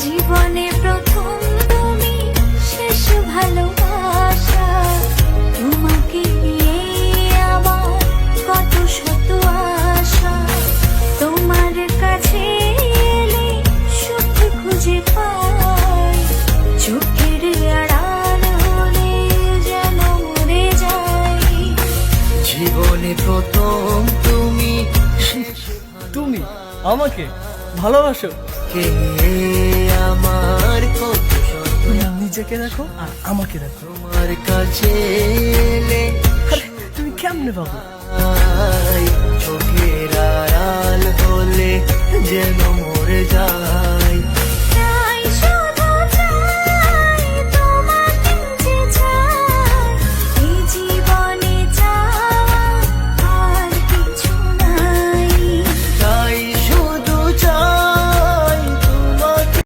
জীবনে প্রথম তুমি, শেষ ভালোবাসা। তোমাকে নিয়ে আমার কত শত আশা। তোমার কাছে এলে সুখ খুঁজে পাই, চোখের আড়াল হলে যেন মরে যাই। জীবনে প্রথম তুমি, তুমি আমাকে ভালোবাসো? কে আমার কত শত তুমি নিজেকে দেখো আর আমাকে দেখো। তোমার কাছে এলে আরে তুমি কেমনে পাবো? চোখের আড়াল হলে যেন মরে যায়।